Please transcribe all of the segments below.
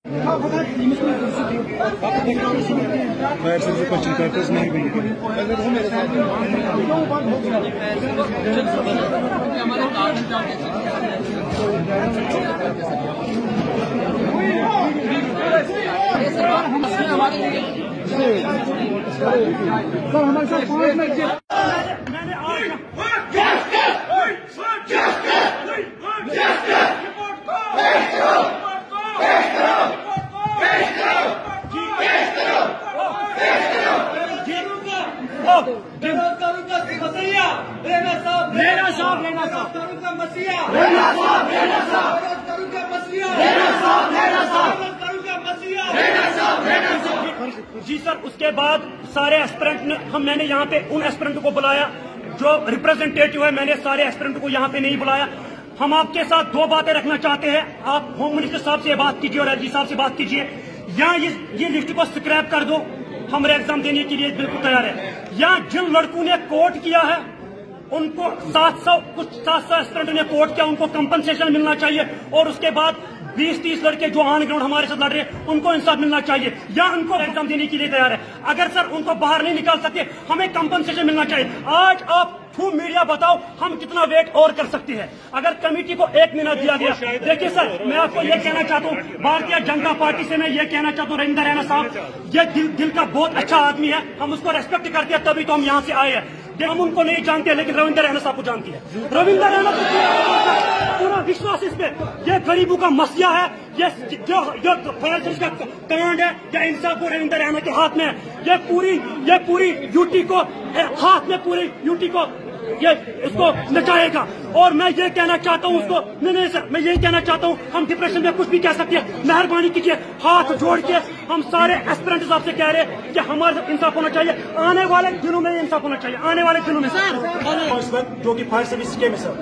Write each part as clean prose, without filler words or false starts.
Fire service question papers नहीं भी sir हमारे साथ 5 मिनट जी सर, उसके बाद सारे एस्पिरेंट ने मैंने यहाँ पे उन एस्पिरेंट को बुलाया जो रिप्रेजेंटेटिव है। मैंने सारे एस्पिरेंट को यहाँ पे नहीं बुलाया। हम आपके साथ 2 बातें रखना चाहते हैं। आप होम मिनिस्टर साहब से बात कीजिए और एलजी साहब से बात कीजिए, या ये लिस्ट को स्क्रैप कर दो। हमारे एग्जाम देने के लिए बिल्कुल तैयार है। या जिन लड़कों ने कोर्ट किया है उनको 700 एस्पिरेंट ने कोर्ट किया, उनको कंपनसेशन मिलना चाहिए। और उसके बाद 20-30 लड़के जो ऑन ग्राउंड हमारे साथ लड़ रहे हैं उनको इंसाफ मिलना चाहिए, या उनको एग्जाम देने के लिए तैयार है। अगर सर उनको बाहर नहीं निकाल सकते, हमें कंपनसेशन मिलना चाहिए। आज आप थ्रू मीडिया बताओ हम कितना वेट और कर सकते हैं। अगर कमेटी को 1 महीना दिया गया, देखिए सर मैं आपको ये कहना चाहता हूँ, भारतीय जनता पार्टी से मैं ये कहना चाहता हूँ, रविंदर रैना साहब ये दिल का बहुत अच्छा आदमी है, हम उसको रेस्पेक्ट करते हैं, तभी तो हम यहाँ से आए हैं। हम उनको नहीं जानते लेकिन रविंदर रैना साहब को जानती है। रविंदर रैना पूरा विश्वास इस पे, ये गरीबों का मसला है, ये जो फायर सर्विस का कमांड है या इंसाफ को रविंदर रैना के हाथ में है। ये पूरी यूटी को हाथ में, पूरी यूटी को ये उसको नचाएगा। और मैं ये कहना चाहता हूँ उसको, नहीं सर मैं यही कहना चाहता हूँ, हम डिप्रेशन में कुछ भी कह सकते हैं, मेहरबानी कीजिए हाथ जोड़ के हम सारे एस्पिरेंट साहब से कह रहे हैं कि हमारे साथ इंसाफ होना चाहिए। आने वाले दिनों में इंसाफ होना चाहिए, आने वाले दिनों में सर जो कि फायर सर्विस स्कीम है। सर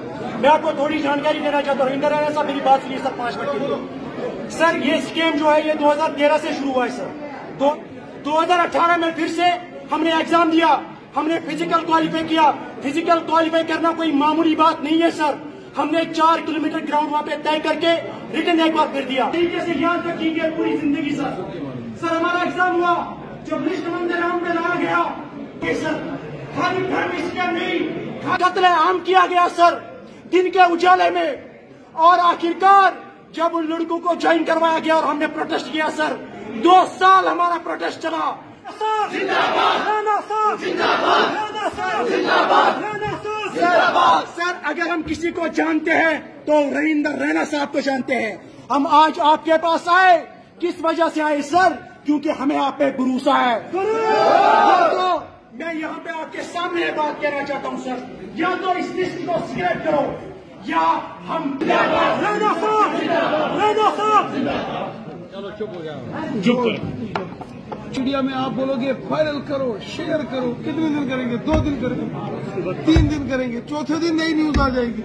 मैं आपको थोड़ी जानकारी देना चाहता हूँ। रविंदर रैना साहब मेरी बात सुनिए सर 5 मिनट के लिए। सर ये स्कीम जो है ये 2013 से शुरू हुआ है सर। 2018 में फिर से हमने एग्जाम दिया, हमने फिजिकल क्वालिफाई किया। फिजिकल क्वालिफाई करना कोई मामूली बात नहीं है सर। हमने 4 किलोमीटर ग्राउंड वहाँ पे तय करके रिटर्न एक बार फिर दिया। तरीके से याद रखिए पूरी जिंदगी सर हमारा एग्जाम हुआ, जब लिस्ट नंबर राउंड में लाया गया सर, खाली स्कैम नहीं, कत्ल आम किया गया सर दिन के उजाले में। और आखिरकार जब उन लड़कों को ज्वाइन करवाया गया और हमने प्रोटेस्ट किया सर, 2 साल हमारा प्रोटेस्ट चला। सर अगर हम किसी को जानते हैं तो रविंदर रैना साहब को जानते हैं। हम आज आपके पास आए किस वजह से आए सर? क्योंकि हमें आप पे भरोसा है। तो मैं यहाँ पे आपके सामने बात कहना चाहता हूँ सर, या तो इस लिस्ट को स्क्रैप करो या हम रैना साहब चलो चुप हो जाओ। चुप करो। मीडिया में आप बोलोगे वायरल करो, शेयर करो, कितने दिन करेंगे? 2 दिन करेंगे, 3 दिन करेंगे, चौथे दिन नई न्यूज आ जाएगी।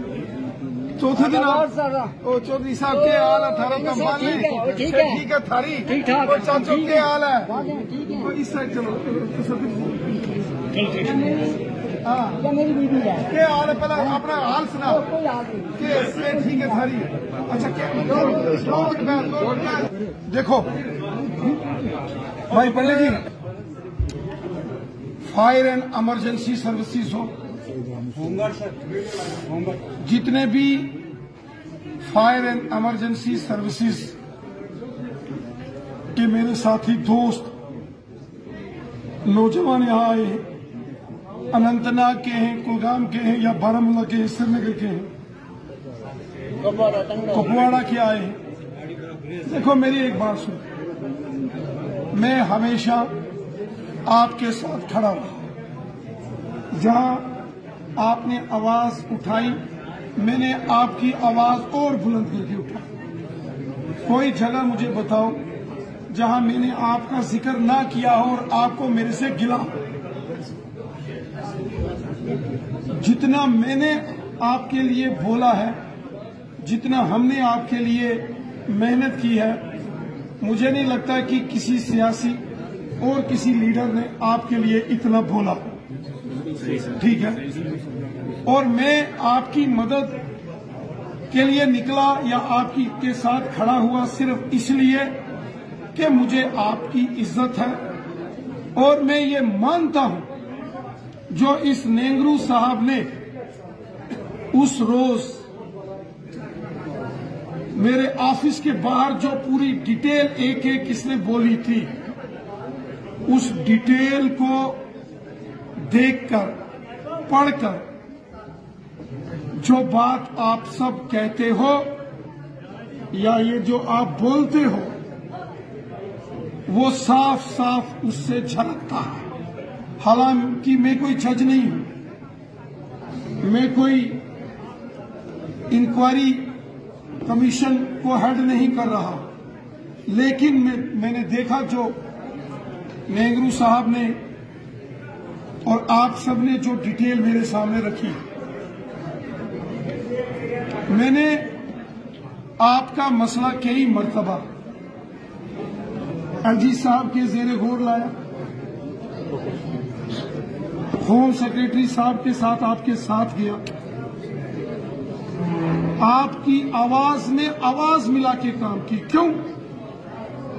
चौथे दिन ओ चौधरी साहब के हाल 18 का मान लें, ठीक है थारी और चाचो के हाल है। इस साइड चलो मेरी बीवी है क्या हाल है? पहले अपना हाल सुना के ठीक है थारी। अच्छा देखो भाई पंडित जी, फायर एंड इमरजेंसी सर्विसेज हो, जितने भी फायर एंड इमरजेंसी सर्विसेज के मेरे साथी दोस्त नौजवान यहाँ आए हैं, अनंतनाग के हैं, कुलगाम के हैं या बारामूला के हैं, श्रीनगर के हैं, कुपवाड़ा के आए हैं। देखो मेरी एक बात सुन, मैं हमेशा आपके साथ खड़ा रहा। जहां आपने आवाज उठाई मैंने आपकी आवाज और बुलंद करके उठाई। कोई जगह मुझे बताओ जहां मैंने आपका जिक्र ना किया हो और आपको मेरे से गिला। जितना मैंने आपके लिए बोला है, जितना हमने आपके लिए मेहनत की है, मुझे नहीं लगता कि किसी सियासी और किसी लीडर ने आपके लिए इतना बोला। ठीक है, और मैं आपकी मदद के लिए निकला या आपकी के साथ खड़ा हुआ सिर्फ इसलिए कि मुझे आपकी इज्जत है और मैं ये मानता हूं जो इस नेंगरू साहब ने उस रोज मेरे ऑफिस के बाहर जो पूरी डिटेल एक एक किसने बोली थी, उस डिटेल को देखकर पढ़कर जो बात आप सब कहते हो या ये जो आप बोलते हो वो साफ साफ उससे झलकता है। हालांकि मैं कोई जज नहीं हूं, मैं कोई इंक्वायरी कमीशन को हेड नहीं कर रहा, लेकिन मैंने देखा जो नेहरू साहब ने और आप सब ने जो डिटेल मेरे सामने रखी, मैंने आपका मसला कई मर्तबा एलजी साहब के जेरे गौर लाया, होम सेक्रेटरी साहब के साथ आपके साथ गया, आपकी आवाज में आवाज मिला के काम की। क्यों?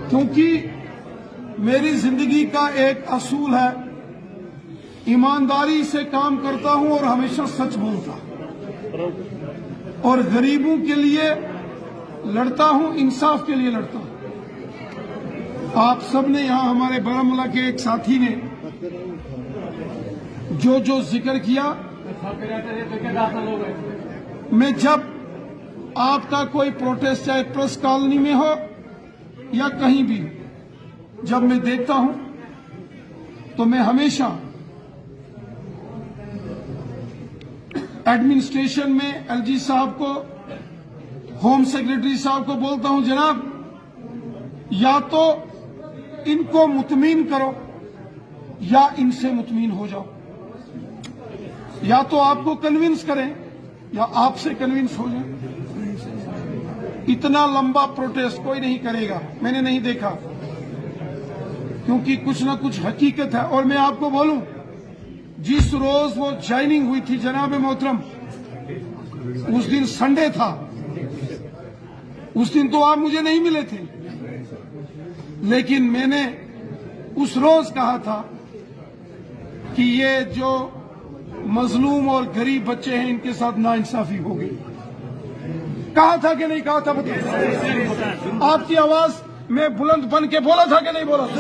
क्योंकि मेरी जिंदगी का एक असूल है, ईमानदारी से काम करता हूं और हमेशा सच बोलता हूं और गरीबों के लिए लड़ता हूं, इंसाफ के लिए लड़ता हूं। आप सबने यहां हमारे बारामूला के एक साथी ने जो जो जिक्र किया, मैं जब आपका कोई प्रोटेस्ट चाहे प्रेस कॉलोनी में हो या कहीं भी, जब मैं देखता हूं तो मैं हमेशा एडमिनिस्ट्रेशन में एलजी साहब को, होम सेक्रेटरी साहब को बोलता हूं, जनाब या तो इनको मुतमीन करो या इनसे मुतमीन हो जाओ, या तो आपको कन्विंस करें या आपसे कन्विंस हो जाए। इतना लंबा प्रोटेस्ट कोई नहीं करेगा, मैंने नहीं देखा, क्योंकि कुछ ना कुछ हकीकत है। और मैं आपको बोलूं, जिस रोज वो ज्वाइनिंग हुई थी जनाब मोहतरम, उस दिन संडे था, उस दिन तो आप मुझे नहीं मिले थे, लेकिन मैंने उस रोज कहा था कि ये जो मजलूम और गरीब बच्चे हैं इनके साथ नाइंसाफी हो गई। कहा था कि नहीं कहा था? बताइए। आपकी आवाज में बुलंद बन के बोला था कि नहीं बोला था?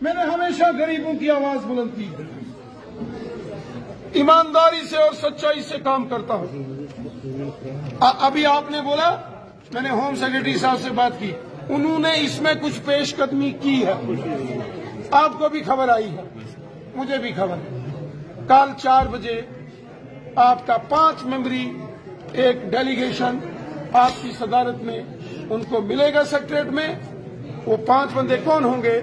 मैंने हमेशा गरीबों की आवाज बुलंद की, ईमानदारी से और सच्चाई से काम करता हूं। अभी आपने बोला, मैंने होम सेक्रेटरी साहब से बात की, उन्होंने इसमें कुछ पेशकदमी की है, आपको भी खबर आई है, मुझे भी खबर है। कल 4 बजे आपका 5 मेंबरी एक डेलीगेशन आपकी सदारत में उनको मिलेगा सेक्रेटरीट में। वो 5 बंदे कौन होंगे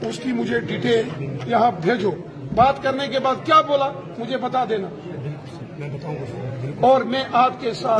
उसकी मुझे डिटेल यहाँ भेजो। बात करने के बाद क्या बोला मुझे बता देना, मैं बताऊंगा। और मैं आपके साथ